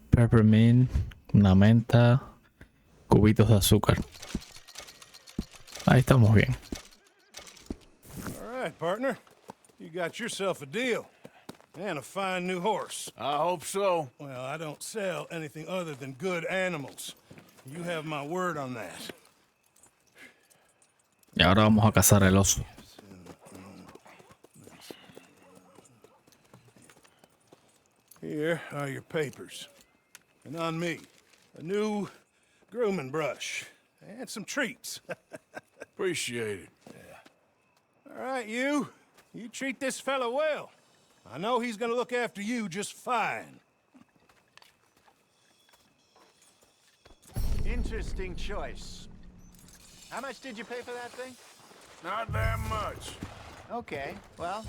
Speaker 1: Peppermint, una menta, cubitos de azúcar. Ahí estamos bien.
Speaker 6: All right, partner.
Speaker 16: You got yourself a deal. And a fine new horse.
Speaker 2: I hope so.
Speaker 16: Well, I don't sell anything other than good animals. You have my word on that.
Speaker 1: Y ahora vamos a cazar el oso.
Speaker 16: Here are your papers. And on me, a new grooming brush. And some treats.
Speaker 2: Appreciate it.
Speaker 16: Yeah. All right, you. You treat this fella well. I know he's gonna look after you just fine.
Speaker 15: Interesting choice. How much did you pay for that thing?
Speaker 2: Not that much.
Speaker 15: Okay, well,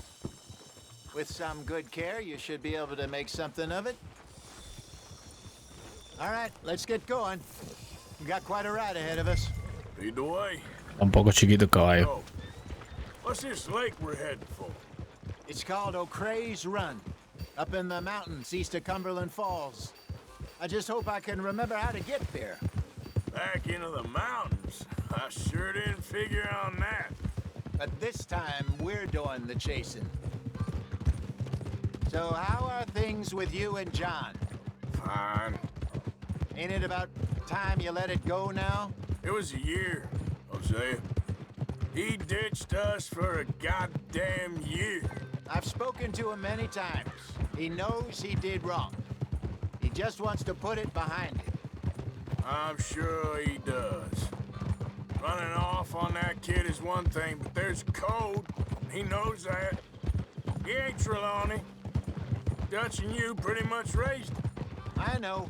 Speaker 15: with some good care, you should be able to make something of it. All right, let's get going. We got quite a ride ahead of us.
Speaker 2: Lead the way.
Speaker 1: Un poco chiquito el caballo.
Speaker 2: Oh. What's this lake we're heading for?
Speaker 15: It's called O'Creagh's Run, up in the mountains east of Cumberland Falls. I just hope I can remember how to get there.
Speaker 2: Back into the mountains? I sure didn't figure on that.
Speaker 15: But this time, we're doing the chasing. So how are things with you and John?
Speaker 2: Fine.
Speaker 15: Ain't it about time you let it go now?
Speaker 2: It was a year, Hosea. He ditched us for a goddamn year.
Speaker 15: I've spoken to him many times. He knows he did wrong. He just wants to put it behind him.
Speaker 2: I'm sure he does. Running off on that kid is one thing, but there's code. He knows that. He ain't Trelawney. Dutch and you pretty much raised him.
Speaker 15: I know,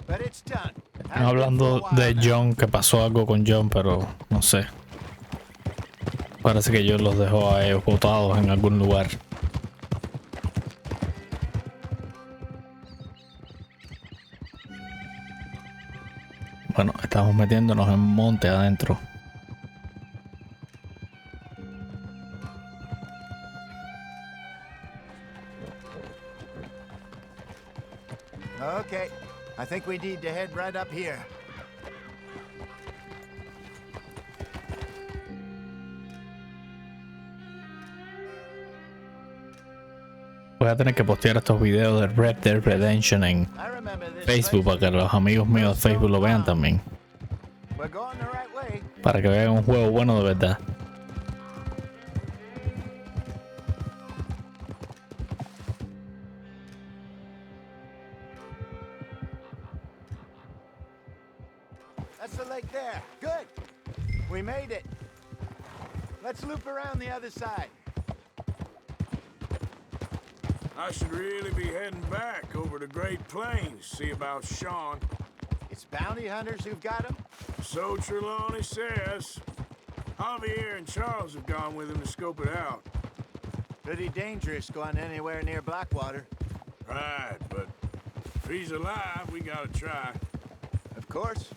Speaker 15: but it's done.
Speaker 1: Hablando de John, que pasó algo con John, pero no sé. Parece que yo los dejó a ellos botados en algún lugar. Bueno, estamos metiéndonos en monte adentro.
Speaker 15: Okay, I think we need to head right up here.
Speaker 1: Voy a tener que postear estos videos de Red Dead Redemption en Facebook para que los amigos míos de Facebook lo vean también. Para que vean un juego bueno de verdad.
Speaker 15: That's the lake there. Good. We made it. Let's loop around the other side.
Speaker 2: I should really be heading back over the Great Plains, see about Sean.
Speaker 15: It's bounty hunters who've got him?
Speaker 2: So Trelawney says. Javier and Charles have gone with him to scope it out.
Speaker 15: Pretty dangerous going anywhere near Blackwater.
Speaker 2: Right, but if he's alive, we gotta try.
Speaker 15: Of course.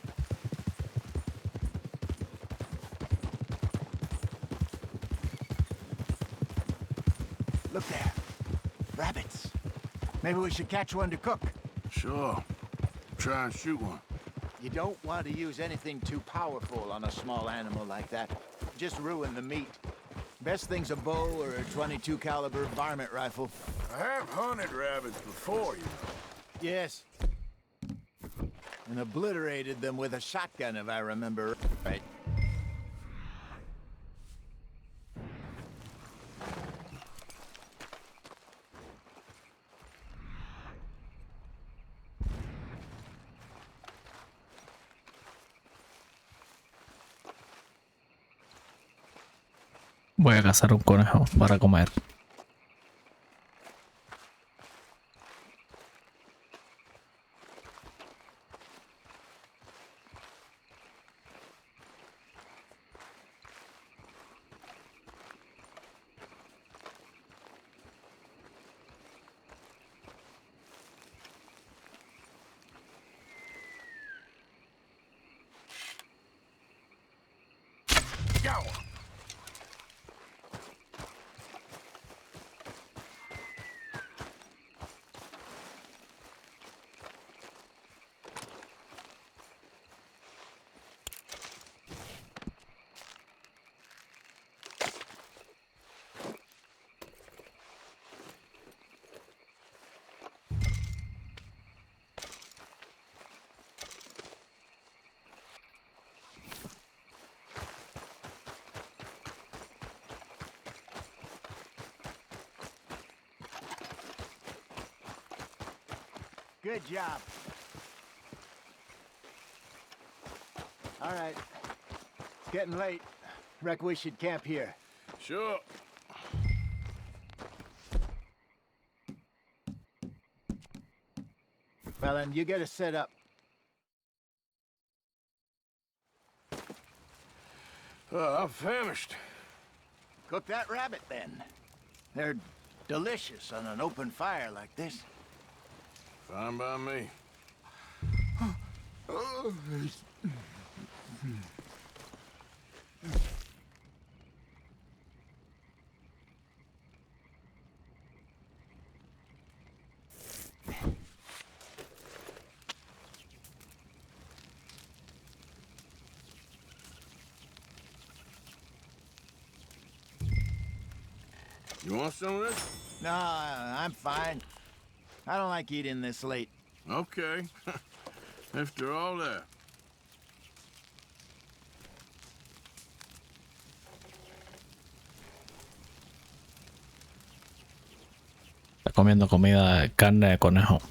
Speaker 15: Look there. Rabbits. Maybe we should catch one to cook.
Speaker 2: Sure. Try and shoot one.
Speaker 15: You don't want to use anything too powerful on a small animal like that. Just ruin the meat. Best thing's a bow or a .22 caliber varmint rifle.
Speaker 2: I have hunted rabbits before, you know.
Speaker 15: Yes. And obliterated them with a shotgun, if I remember right.
Speaker 1: Voy a cazar un conejo para comer.
Speaker 15: Good job. All right. It's getting late. Reckon we should camp here.
Speaker 2: Sure.
Speaker 15: Well, then you get us set up.
Speaker 2: I'm famished.
Speaker 15: Cook that rabbit, then. They're delicious on an open fire like this.
Speaker 2: Fine by me. You want some of this?
Speaker 15: No, I'm fine. I don't like eating this late.
Speaker 2: Okay. After all that.
Speaker 1: Está comiendo comida, carne de conejo.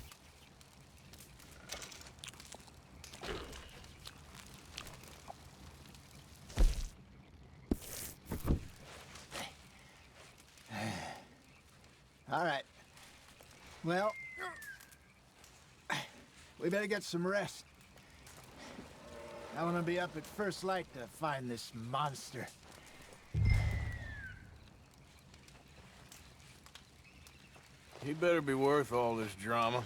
Speaker 15: All right. Well, we better get some rest. I want to be up at first light to find this monster.
Speaker 2: He better be worth all this drama.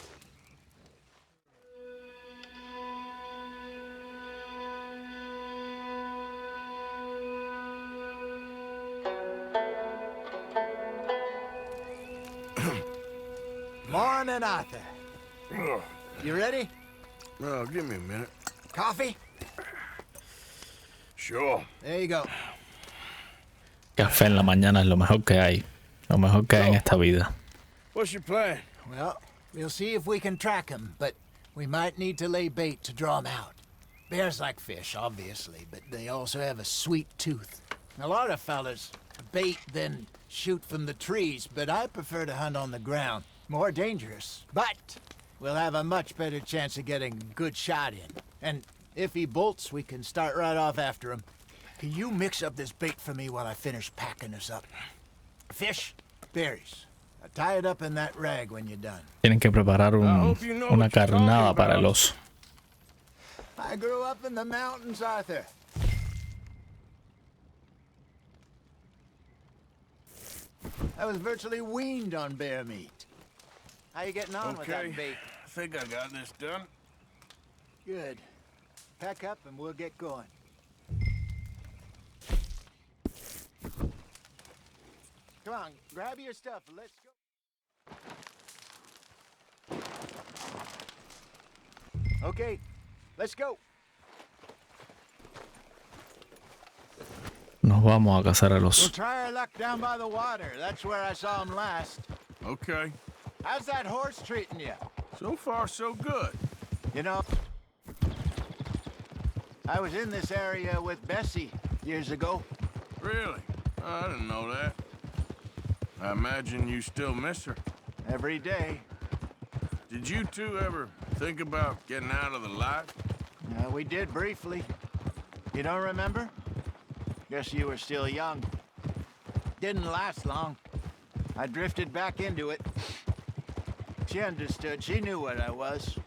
Speaker 15: Morning, Arthur. You ready?
Speaker 2: Well, give me a minute.
Speaker 15: Coffee?
Speaker 2: Sure.
Speaker 15: There you go.
Speaker 1: Café en la mañana es lo mejor que hay. Lo mejor que hay en esta vida.
Speaker 2: What's your plan?
Speaker 15: Well, we'll see if we can track him, but we might need to lay bait to draw him out. Bears like fish, obviously, but they also have a sweet tooth. A lot of fellas bait then shoot from the trees, but I prefer to hunt on the ground. More dangerous, but we'll have a much better chance of getting a good shot in. And if he bolts, we can start right off after him. Can you mix up this bait for me while I finish packing this up? Fish, berries. Tie it up in that rag when you're done.
Speaker 1: Tienen que preparar una carnada para el oso.
Speaker 15: I grew up in the mountains, Arthur. I was virtually weaned on bear meat. How you getting on with that bait?
Speaker 2: I think I got this done.
Speaker 15: Good. Pack up and we'll get going. Come on, grab your stuff and let's go. Okay, let's go.
Speaker 1: Nos vamos a cazar al
Speaker 15: We'll
Speaker 1: oso.
Speaker 15: try our luck down by the water. That's where I saw him last.
Speaker 2: Okay.
Speaker 15: How's that horse treating you?
Speaker 2: So far, so good.
Speaker 15: You know, I was in this area with Bessie years ago.
Speaker 2: Really? Oh, I didn't know that. I imagine you still miss her.
Speaker 15: Every day.
Speaker 2: Did you two ever think about getting out of the life?
Speaker 15: We did briefly. You don't remember? Guess you were still young. Didn't last long. I drifted back into it. She understood. She knew what I was.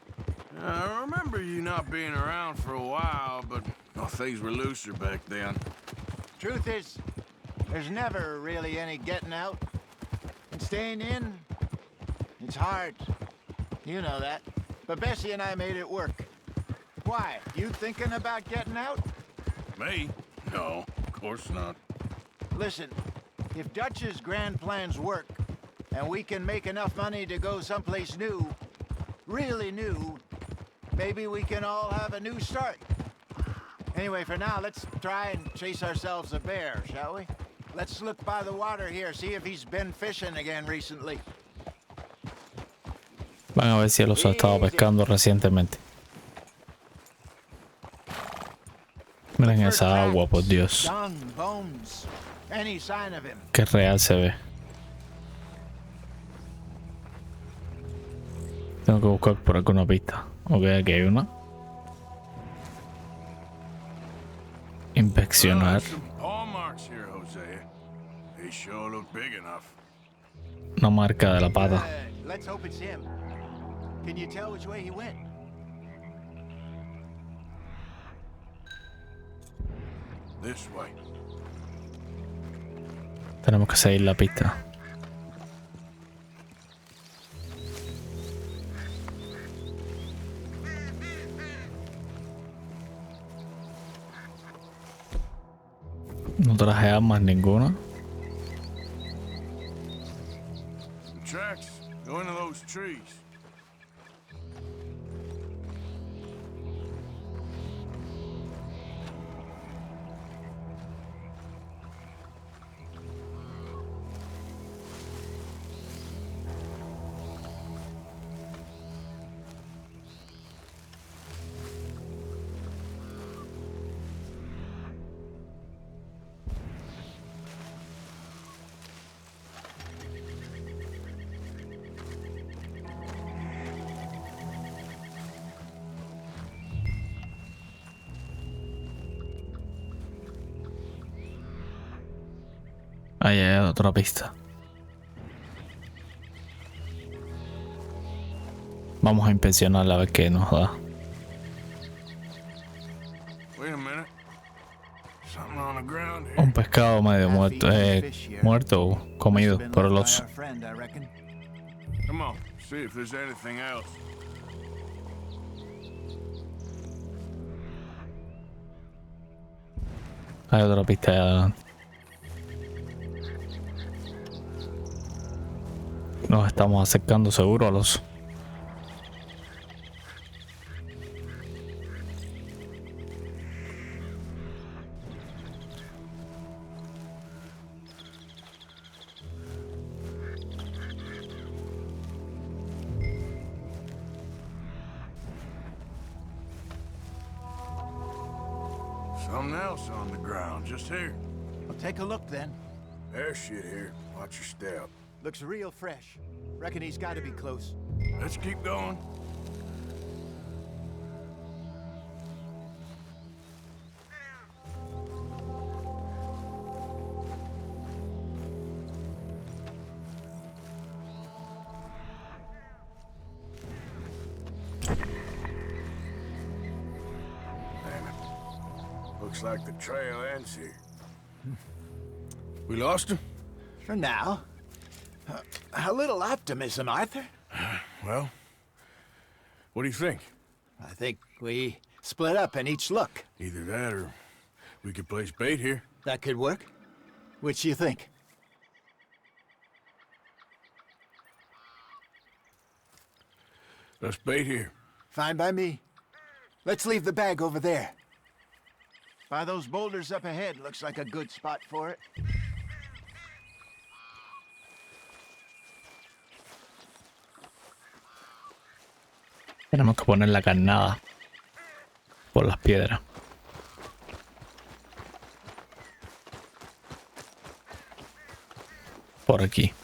Speaker 2: I remember you not being around for a while, but things were looser back then.
Speaker 15: Truth is, there's never really any getting out. And staying in, it's hard. You know that. But Bessie and I made it work. Why? You thinking about getting out?
Speaker 2: Me? No, of course not.
Speaker 15: Listen, if Dutch's grand plans work, and we can make enough money to go someplace new, really new, maybe we can all have a new start. Anyway, for now, let's try and chase ourselves a bear, shall we? Let's look by the water here, see if he's been fishing again recently.
Speaker 1: Van a ver si el oso ha estado pescando recientemente. Miren esa agua, por Dios.
Speaker 15: Dung, bones, any sign of him.
Speaker 1: Qué real se ve. Tengo que buscar por alguna pista. Ok, aquí hay una. Inspeccionar.
Speaker 2: Paw marks here, Hosea. They sure look big enough.
Speaker 1: Una marca de la pata.
Speaker 15: Let's hope it's him. Can you tell which way he went?
Speaker 2: This way.
Speaker 1: Tenemos que seguir la pista. No traje armas ninguna.
Speaker 2: Some tracks. Go into those trees.
Speaker 1: Ahí hay otra pista. Vamos a inspeccionarla a ver qué nos da.
Speaker 2: Wait a minute. Something on the ground here.
Speaker 1: Un pescado medio muerto, muerto o comido por el oso.
Speaker 2: Come on, see if there's anything else.
Speaker 1: Hay otra pista ahí adelante. Nos estamos acercando seguro al oso.
Speaker 2: Something else on the ground, just here.
Speaker 15: Well, take a look then.
Speaker 2: There's shit here. Watch your step.
Speaker 15: Looks real fresh. Reckon he's got to be close.
Speaker 2: Let's keep going. Looks like the trail ends here. We lost him?
Speaker 15: For now. A little optimism, Arthur.
Speaker 2: Well, what do you think?
Speaker 15: I think we split up and each look.
Speaker 2: Either that or we could place bait here.
Speaker 15: That could work. Which you think?
Speaker 2: Let's bait here.
Speaker 15: Fine by me. Let's leave the bag over there. By those boulders up ahead, looks like a good spot for it.
Speaker 1: Tenemos que poner la carnada por las piedras. Por aquí.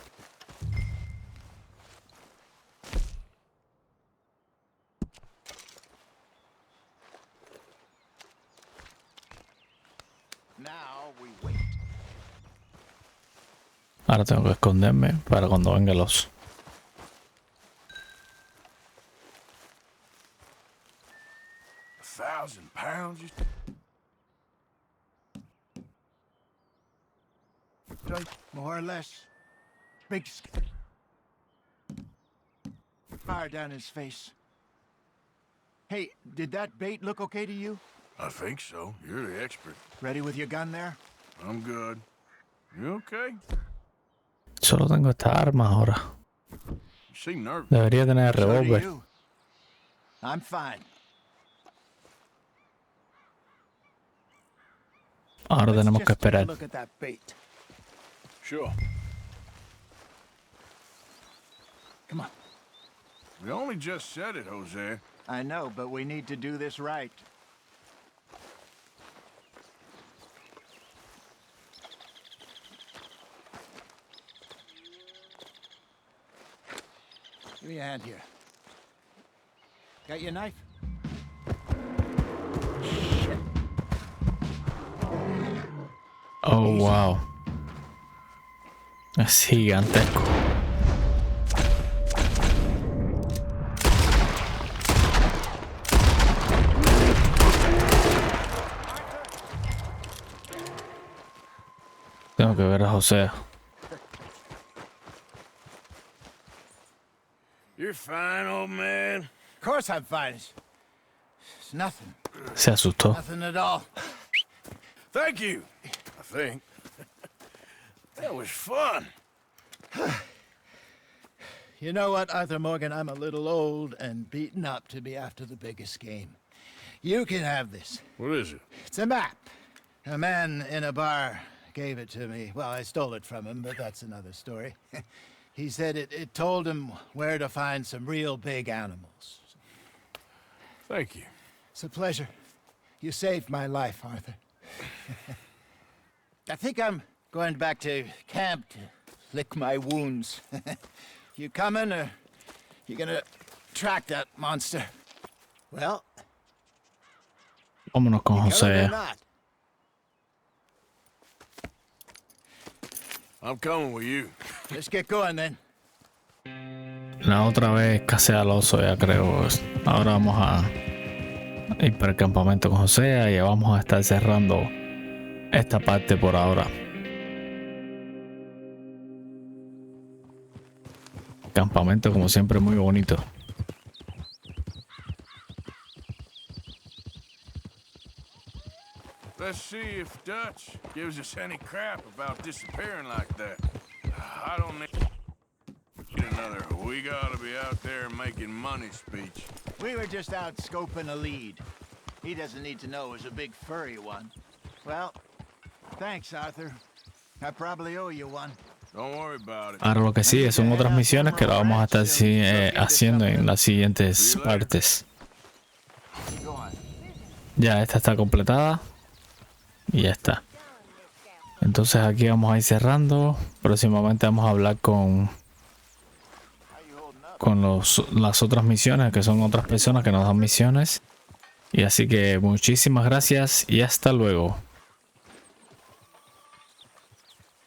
Speaker 1: Ahora tengo que esconderme para cuando venga el oso.
Speaker 2: £1,000?
Speaker 15: More or less. Big fire down his face. Hey, did that bait look okay to you?
Speaker 2: I think so. You're the expert.
Speaker 15: Ready with your gun there?
Speaker 2: I'm good. You okay?
Speaker 1: Solo tengo esta arma ahora.
Speaker 2: You seem nervous.
Speaker 1: Debería tener el revólver.
Speaker 15: So do you. I'm fine.
Speaker 1: Ahora tenemos que
Speaker 15: Just take a
Speaker 1: esperar.
Speaker 15: look at that bait.
Speaker 2: Sure.
Speaker 15: Come on.
Speaker 2: We only just said it, Jose.
Speaker 15: I know, but we need to do this right. Give me a hand here. Got your knife?
Speaker 1: Oh, wow. Es gigantesco. Tengo que ver a José.
Speaker 2: You're fine, old man.
Speaker 15: Of course I'm fine. It's nothing.
Speaker 1: Se asustó.
Speaker 15: Nothing at all.
Speaker 2: Thank you, I think. That was fun.
Speaker 15: You know what, Arthur Morgan? I'm a little old and beaten up to be after the biggest game. You can have this.
Speaker 2: What is it?
Speaker 15: It's a map. A man in a bar gave it to me. Well, I stole it from him, but that's another story. He said it told him where to find some real big animals.
Speaker 2: Thank you.
Speaker 15: It's a pleasure. You saved my life, Arthur. I think I'm going back to camp to lick my wounds. You coming, or you gonna track that monster? Well,
Speaker 1: vámonos con José.
Speaker 2: I'm coming with you.
Speaker 15: Let's get going then.
Speaker 1: La otra vez casé al oso, ya creo. Ahora vamos a ir para el campamento con José y vamos a estar cerrando esta parte por ahora. Campamento como siempre muy bonito.
Speaker 2: Let's see if Dutch gives us any crap about disappearing like that. I don't need another "we gotta be out there making money" speech.
Speaker 15: We were just out scoping a lead. He doesn't need to know it was a big furry one. Well, thanks, Arthur. I probably owe you one.
Speaker 2: Don't worry about it.
Speaker 1: Ahora lo que sigue son otras misiones que lo vamos a estar haciendo en las siguientes partes. Ya esta está completada y ya está. Entonces aquí vamos a ir cerrando. Próximamente vamos a hablar con las otras misiones, que son otras personas que nos dan misiones. Y así que muchísimas gracias y hasta luego.